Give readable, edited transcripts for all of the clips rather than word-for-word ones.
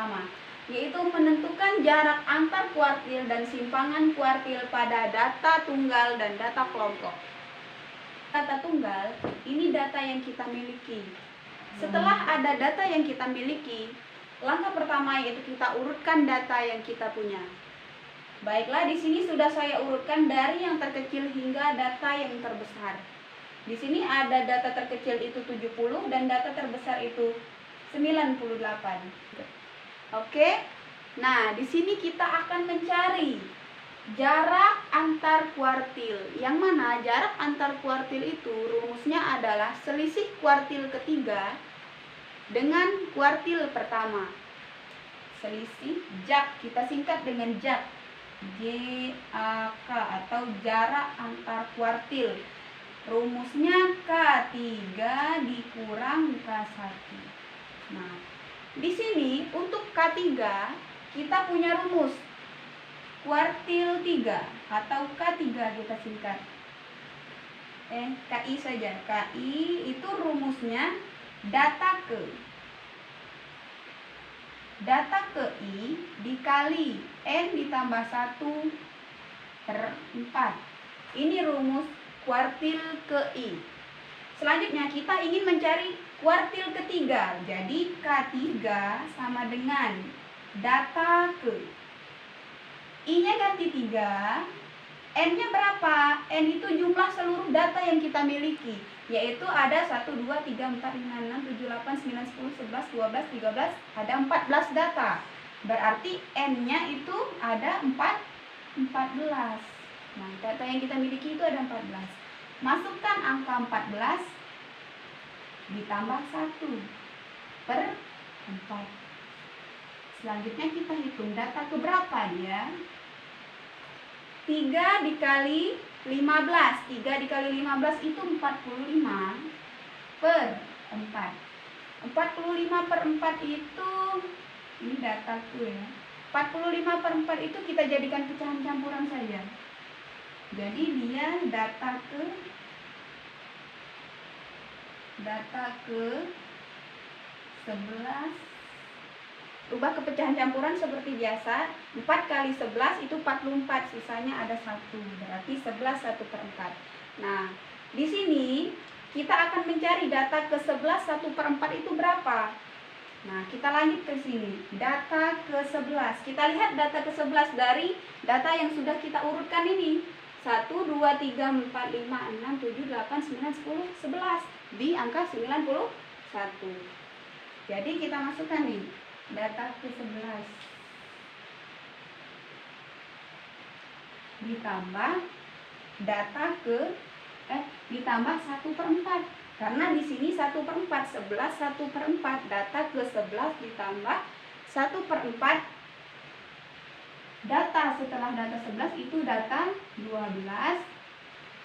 pertama, yaitu menentukan jarak antar kuartil dan simpangan kuartil pada data tunggal dan data kelompok. Data tunggal, ini data yang kita miliki. Setelah ada data yang kita miliki, langkah pertama yaitu kita urutkan data yang kita punya. Baiklah, di sini sudah saya urutkan dari yang terkecil hingga data yang terbesar. Di sini ada data terkecil itu 70 dan data terbesar itu 98. Oke. Nah, di sini kita akan mencari jarak antar kuartil. Yang mana jarak antar kuartil itu rumusnya adalah selisih kuartil ketiga dengan kuartil pertama. Selisih JAK, kita singkat dengan JAK. JAK atau jarak antar kuartil. Rumusnya K3 dikurang K1. Nah, di sini untuk K3 kita punya rumus kuartil 3 atau K3 kita singkat. KI saja. KI itu rumusnya data ke I dikali N ditambah 1/4. Ini rumus kuartil ke I. Selanjutnya kita ingin mencari kuartil ketiga. Jadi K3 sama dengan data ke I-nya ganti 3, N-nya berapa? N itu jumlah seluruh data yang kita miliki, yaitu ada 1, 2, 3, 4, 5, 6, 7, 8, 9, 10, 11, 12, 13, ada 14 data. Berarti N-nya itu ada 14. Nah, data yang kita miliki itu ada 14. Masukkan angka 14 ditambah 1/4. Selanjutnya kita hitung data keberapa dia? 3 dikali 15. 3 dikali 15 itu 45/4. 45/4 itu, ini dataku ya. 45/4 itu kita jadikan pecahan campuran saja. Jadi dia data ke 11. Ubah ke pecahan campuran seperti biasa. 4 kali 11 itu 44, sisanya ada 1. Berarti 11 1/4. Nah, di sini kita akan mencari data ke 11 1/4 itu berapa? Nah, kita lanjut ke sini. Data ke 11. Kita lihat data ke 11 dari data yang sudah kita urutkan ini. 1, 2, 3, 4, 5, 6, 7, 8, 9, 10, 11. Di angka 91. Jadi kita masukkan nih data ke 11 ditambah data ke ditambah 1/4. Karena di sini 1/4, 11 1/4. Data ke 11 ditambah 1/4. Data setelah data 11 itu data 12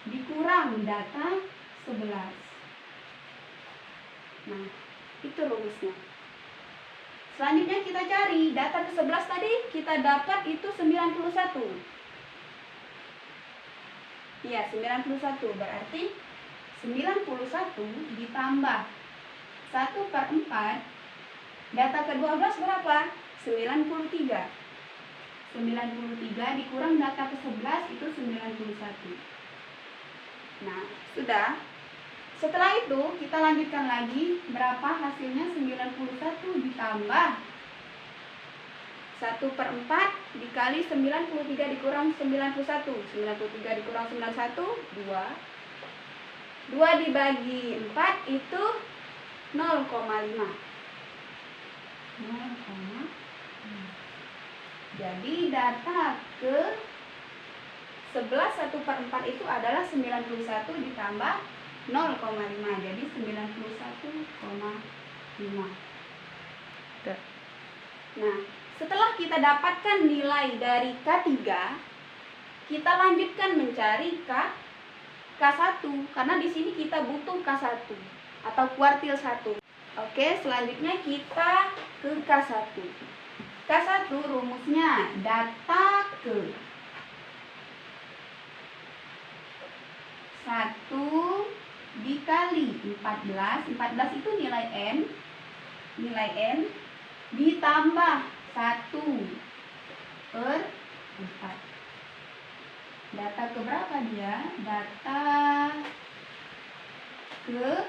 dikurang data 11. Nah, itu rumusnya. Selanjutnya kita cari data ke 11 tadi kita dapat itu 91. Iya, 91. Berarti 91 ditambah 1/4. Data ke 12 berapa? 93. 93 dikurang data ke 11 itu 91. Nah, sudah. Setelah itu kita lanjutkan lagi. Berapa hasilnya? 91 ditambah 1/4 dikali 93 dikurang 91. 93 dikurang 91, 2. 2 dibagi 4 itu 0,5. Jadi data ke 11 1/4 itu adalah 91 ditambah 0,5. Jadi 91,5. Nah, setelah kita dapatkan nilai dari K3, kita lanjutkan mencari K1 karena di sini kita butuh K1 atau kuartil 1. Oke, selanjutnya kita ke K1. K1 rumusnya data ke 1 dikali 14. 14 itu nilai N. Nilai N ditambah 1/4. Data ke berapa dia? Data ke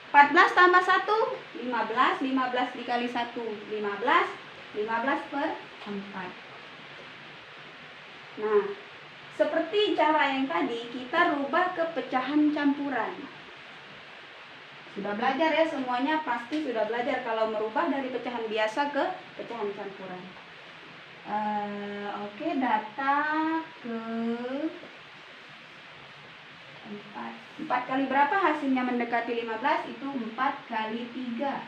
14 tambah 1, 15. 15 dikali 1, 15. 15/4. Nah, seperti cara yang tadi, kita rubah ke pecahan campuran. Sudah belajar ya semuanya, pasti sudah belajar kalau merubah dari pecahan biasa ke pecahan campuran. Oke, data ke 4 kali berapa hasilnya mendekati 15? Itu 4 kali 3.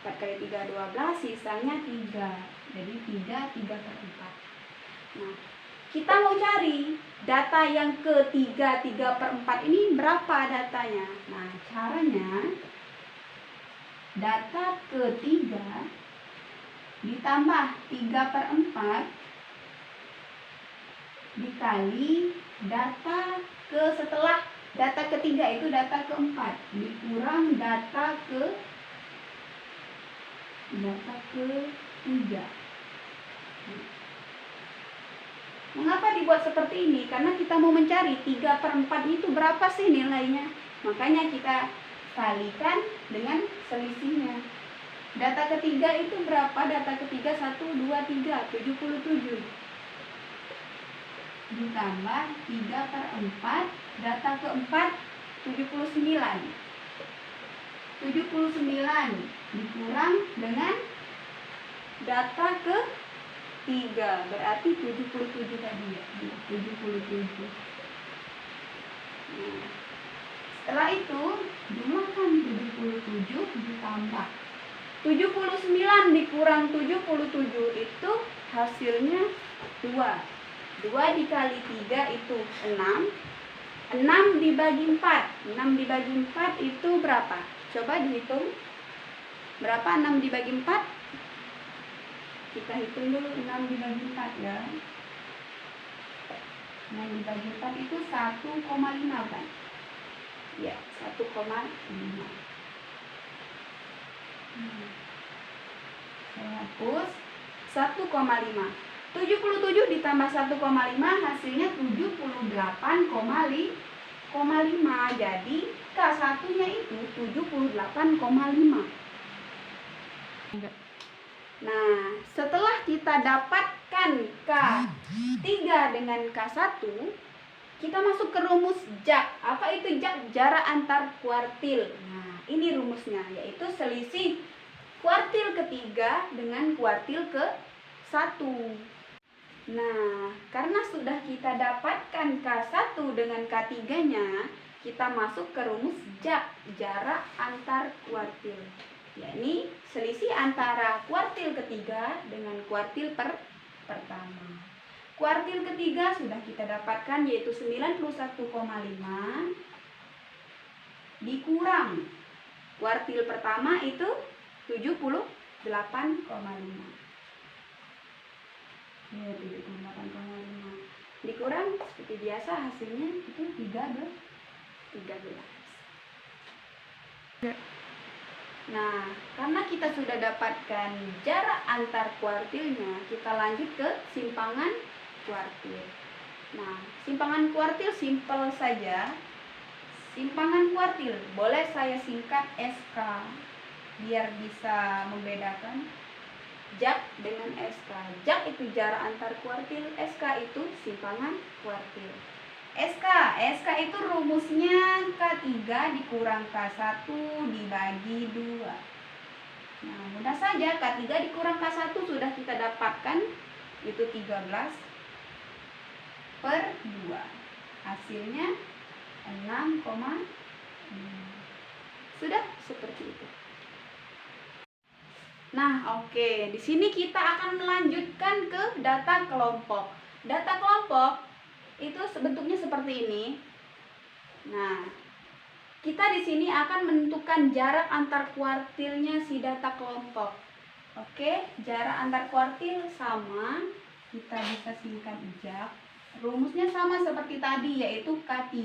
4 kali 3, 12, sisanya 3. Jadi 3/4. Nah, kita mau cari data yang ketiga 3/4 ini berapa datanya? Nah, caranya data ketiga ditambah 3/4 dikali data ke setelah data ketiga itu data keempat dikurang data ketiga. Mengapa dibuat seperti ini? Karena kita mau mencari 3/4 itu berapa sih nilainya. Makanya kita kalikan dengan selisihnya. Data ketiga itu berapa? Data ketiga 1, 2, 3, 77. Ditambah 3/4, data keempat 79. 79 dikurang dengan data ke 3, berarti 77 tadi ya, 77. Nah, setelah itu jumlahkan 77 ditambah 79 dikurang 77 itu hasilnya 2. 2 dikali 3 itu 6. 6 dibagi 4. 6 dibagi 4 itu berapa? Coba dihitung. Berapa 6 dibagi 4? Kita hitung dulu 6 dibagi 4 ya. 6 dibagi 4 itu 1,5 kan? Ya, 1,5. Saya hapus 1,5. 77 ditambah 1,5 hasilnya 78,5. Jadi K1-nya itu 78,5. Nah, setelah kita dapatkan K3 dengan K1, kita masuk ke rumus jak. Apa itu jak? Jarak antar kuartil. Nah, ini rumusnya, yaitu selisih kuartil ketiga dengan kuartil ke-1. Nah, karena sudah kita dapatkan K1 dengan K3-nya, kita masuk ke rumus jak, jarak antar kuartil. Yakni selisih antara kuartil ketiga dengan kuartil pertama. Kuartil ketiga sudah kita dapatkan, yaitu 91,5 dikurang kuartil pertama itu 78,5. Ya, 78,5 dikurang seperti biasa hasilnya itu 13. Nah, karena kita sudah dapatkan jarak antar kuartilnya, kita lanjut ke simpangan kuartil. Nah, simpangan kuartil simpel saja. Simpangan kuartil boleh saya singkat SK biar bisa membedakan jak dengan SK. Jak itu jarak antar kuartil, SK itu simpangan kuartil. SK itu rumusnya K3 dikurang K1 dibagi 2. Nah, mudah saja, K3 dikurang K1 sudah kita dapatkan, itu 13/2. Hasilnya 6,5. Sudah seperti itu. Nah, oke. Di sini kita akan melanjutkan ke data kelompok. Data kelompok itu bentuknya seperti ini. Nah, kita di sini akan menentukan jarak antar kuartilnya si data kelompok. Oke, jarak antar kuartil sama, kita bisa singkat jak. Rumusnya sama seperti tadi, yaitu K3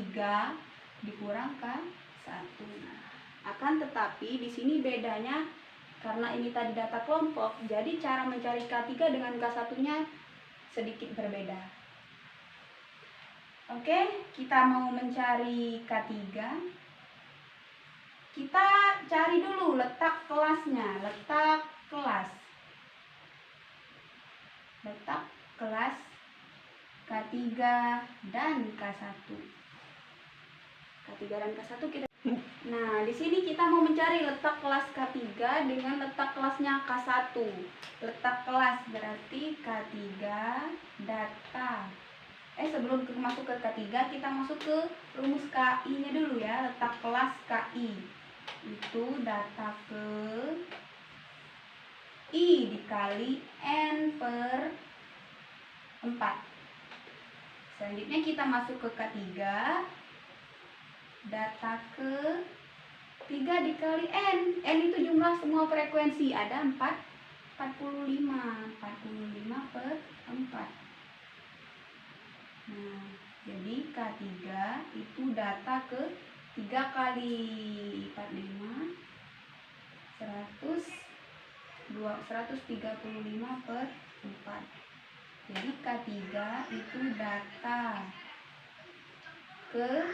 dikurang K1. Nah, akan tetapi di sini bedanya Karena ini tadi data kelompok, jadi cara mencari K3 dengan K1-nya sedikit berbeda. Oke, kita mau mencari K3. Kita cari dulu letak kelasnya, letak kelas K3 dan K1. K3 dan K1 kita. Nah, di sini kita mau mencari letak kelas K3 dengan letak kelasnya K1. Letak kelas berarti K3 data. Sebelum masuk ke K3, kita masuk ke rumus KI-nya dulu ya. Letak kelas KI itu data ke I dikali N per 4. Selanjutnya kita masuk ke K3. Data ke 3 dikali N. N itu jumlah semua frekuensi. Ada 45 per 4. Nah, jadi K3 itu data ke 3 kali 45 135 per 4. Jadi K3 itu data ke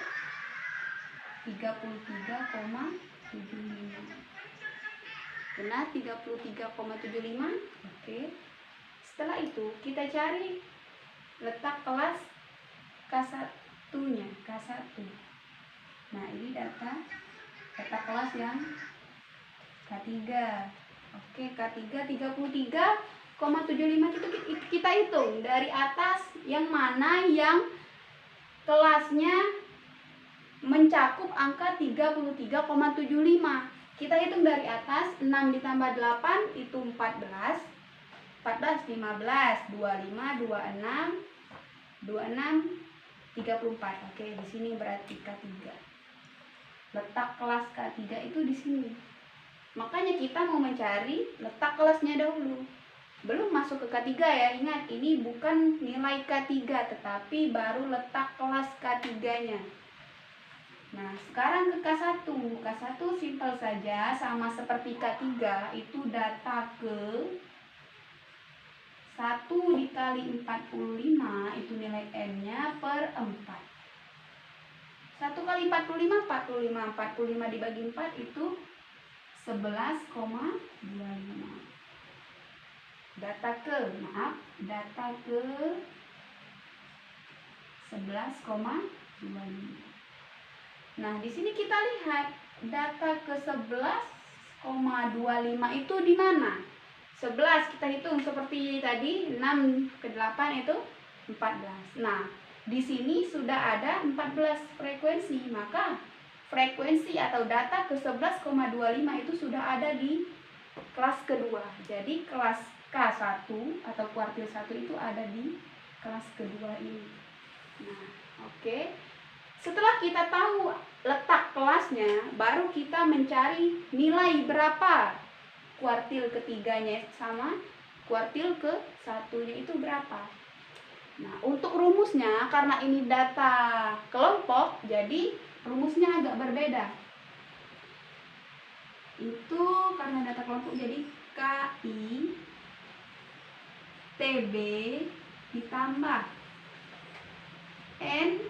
33,75. Benar 33,75. Oke. Setelah itu kita cari letak kelas K1-nya, K1. Nah, ini data kelas yang K3. Oke, K3 33,75 itu kita hitung dari atas yang mana yang kelasnya mencakup angka 33,75. Kita hitung dari atas, 6 ditambah 8 itu 14. 14, 15, 25, 26, 34. Oke, di sini berarti K3. Letak kelas K3 itu di sini. Makanya kita mau mencari letak kelasnya dahulu. Belum masuk ke K3 ya. Ingat, ini bukan nilai K3 tetapi baru letak kelas K3-nya. Nah, sekarang ke K1. K1 simpel saja, sama seperti K3, itu data ke 1 dikali 45 itu nilai N-nya per 4. 1 kali 45, 45 dibagi 4 itu 11,25. Data ke 11,25. Nah, di sini kita lihat data ke 11,25 itu di mana? 11 kita hitung seperti tadi, 6 ke 8 itu 14. Nah, di sini sudah ada 14 frekuensi, maka frekuensi atau data ke 11,25 itu sudah ada di kelas kedua. Jadi kelas K1 atau kuartil 1 itu ada di kelas kedua ini. Nah, oke. Setelah kita tahu letak kelasnya, baru kita mencari nilai berapa kuartil ketiganya sama kuartil ke satunya itu berapa. Nah, untuk rumusnya, karena ini data kelompok, jadi rumusnya agak berbeda. Itu karena data kelompok, jadi KI TB ditambah N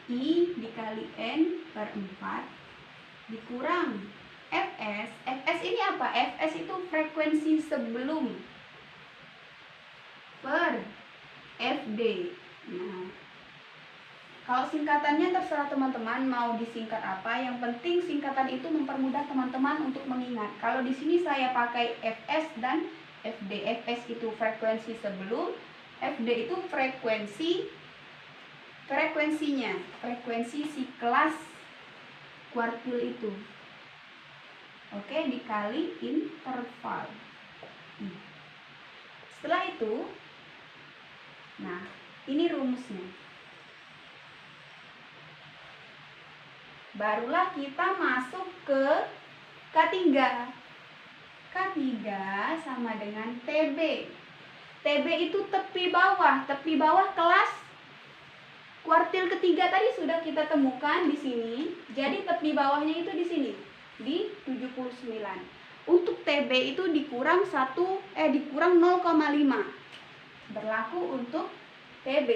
I dikali N per 4 dikurang Fs. Fs ini apa? Fs itu frekuensi sebelum per Fd. Nah, kalau singkatannya terserah teman-teman mau disingkat apa. Yang penting singkatan itu mempermudah teman-teman untuk mengingat. Kalau di sini saya pakai Fs dan Fd. Fs itu frekuensi sebelum, Fd itu frekuensinya, frekuensi si kelas kuartil itu. Oke, dikali interval. Setelah itu, nah, ini rumusnya. Barulah kita masuk ke K3. K3 sama dengan TB. TB itu tepi bawah kelas kuartil ketiga tadi sudah kita temukan di sini. Jadi tepi bawahnya itu di sini, di 79. untuk TB itu dikurang 0,5. Berlaku untuk TB.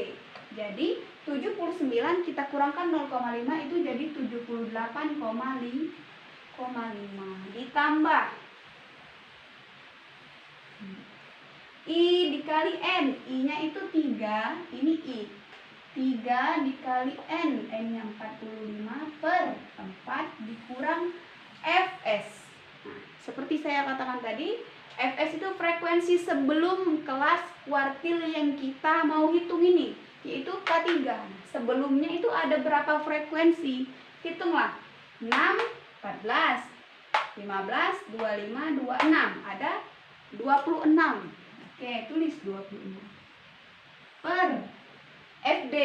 Jadi 79 kita kurangkan 0,5 itu jadi 78,5 ditambah I dikali N. I-nya itu 3, ini I. 3 dikali N, N-nya 45 per 4 dikurang Fs. Nah, seperti saya katakan tadi, Fs itu frekuensi sebelum kelas kuartil yang kita mau hitung ini, yaitu K3. Sebelumnya itu ada berapa frekuensi? Hitunglah. 6, 14, 15, 25, 26. Ada 26. Oke, tulis 26. Per Fd.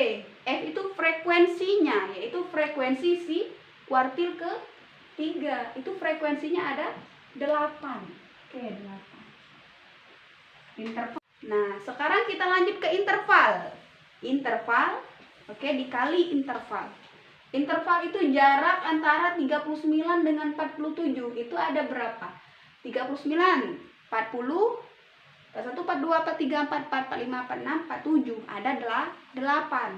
F itu frekuensinya, yaitu frekuensi si kuartil ke-3. Itu frekuensinya ada 8. Oke, 8. Interval. Nah, sekarang kita lanjut ke interval. Interval, oke, dikali interval. Interval itu jarak antara 39 dengan 47. Itu ada berapa? 39, 40, 41, 42, 43, 44, 45, 46, 47. Ada 8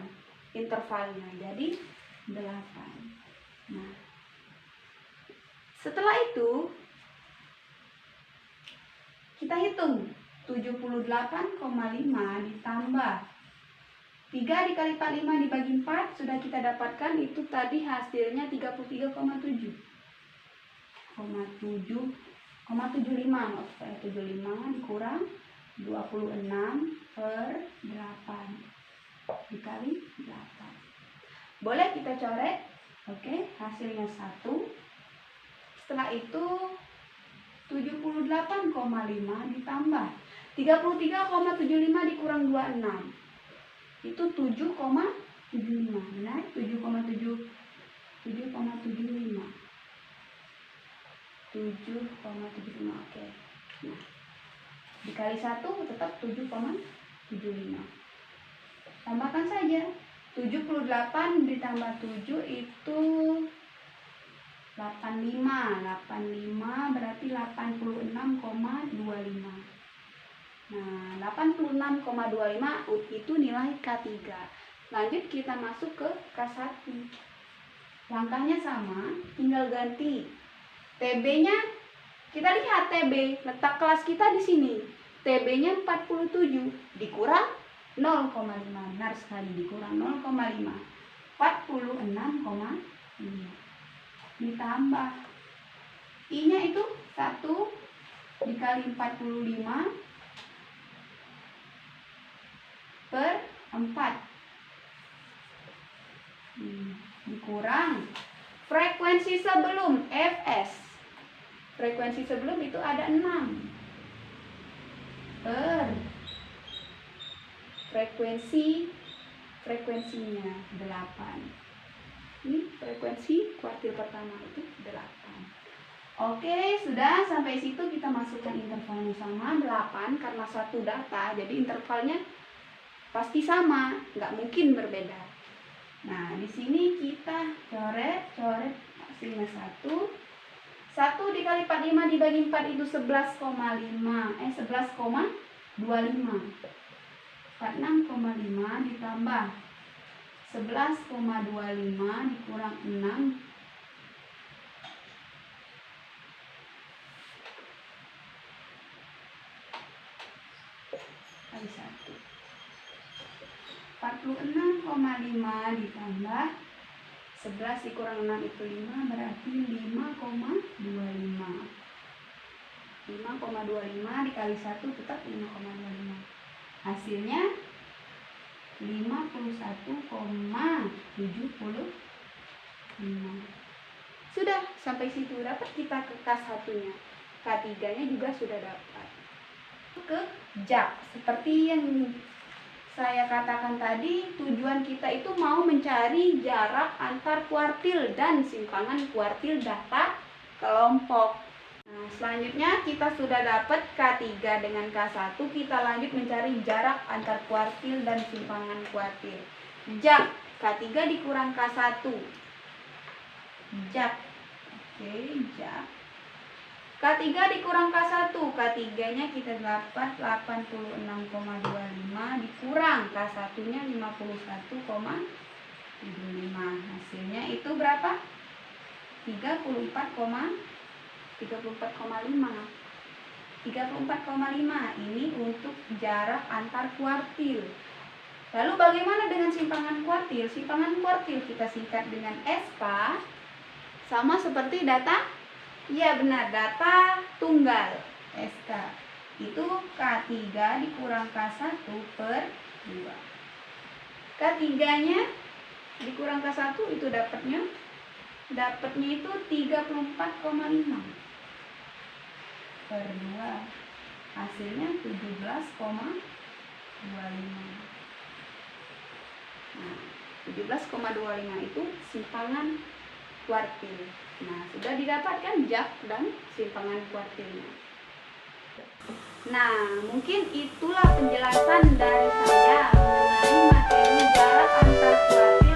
intervalnya. Jadi 8. Nah, setelah itu kita hitung 78,5 ditambah 3 dikali 45 dibagi 4 sudah kita dapatkan, itu tadi hasilnya 33,7. 75 dikurang 26 per 8 dikali 8. Boleh kita coret. Oke, hasilnya 1. Setelah itu 78,5 ditambah 33,75 dikurang 26. Itu 7,75. Benar? 7,75. 7,75. Oke. Nah, dikali 1 tetap 7,75. Tambahkan saja. 78 ditambah 7 itu 85. 85 berarti 86,25. Nah, 86,25 itu nilai K3. Lanjut kita masuk ke K1. Langkahnya sama, tinggal ganti. TB-nya, kita lihat TB, letak kelas kita di sini. TB-nya 47, dikurang 0,5. Benar sekali, dikurang 0,5. 46,5. Ditambah I-nya itu 1 dikali 45 per 4 dikurang frekuensi sebelum Fs. Frekuensi sebelum itu ada 6 per frekuensinya 8. Ini frekuensi kuartil pertama itu 8. Oke, sudah sampai situ kita masukkan intervalnya sama 8 karena satu data, jadi intervalnya pasti sama, nggak mungkin berbeda. Nah, di sini kita coret hasilnya 1. 1 dikali 45 dibagi 4 itu 11,25. 46,5 ditambah 11,25 dikurang 6 kali 1. 46,5 ditambah 11 dikurang 6 itu 5, berarti 5,25. 5,25 dikali 1 tetap 5,25. Hasilnya 51,75. Sudah, sampai situ dapat kita ke K1-nya. K3-nya juga sudah dapat. Ke jak, seperti yang saya katakan tadi, tujuan kita itu mau mencari jarak antar kuartil dan simpangan kuartil data kelompok. Nah, selanjutnya kita sudah dapat K3 dengan K1, kita lanjut mencari jarak antar kuartil dan simpangan kuartil. Jak, K3 dikurang K1. Jak. Oke, jak. K3 dikurang K1, K3-nya kita dapat 86,25 dikurang K1-nya 51,75. Hasilnya itu berapa? 34,5. 34,5 ini untuk jarak antar kuartil. Lalu bagaimana dengan simpangan kuartil? Simpangan kuartil kita singkat dengan SK, sama seperti data, ya benar, data tunggal. SK itu K3 dikurang K1 per 2. K3-nya dikurang K1 itu dapatnya itu 34,5 per 2. Hasilnya 17,25. Nah, 17,25 itu simpangan kuartil. Nah, sudah didapatkan jak dan simpangan kuartilnya. Nah, mungkin itulah penjelasan dari saya mengenai materi jarak antar kuartil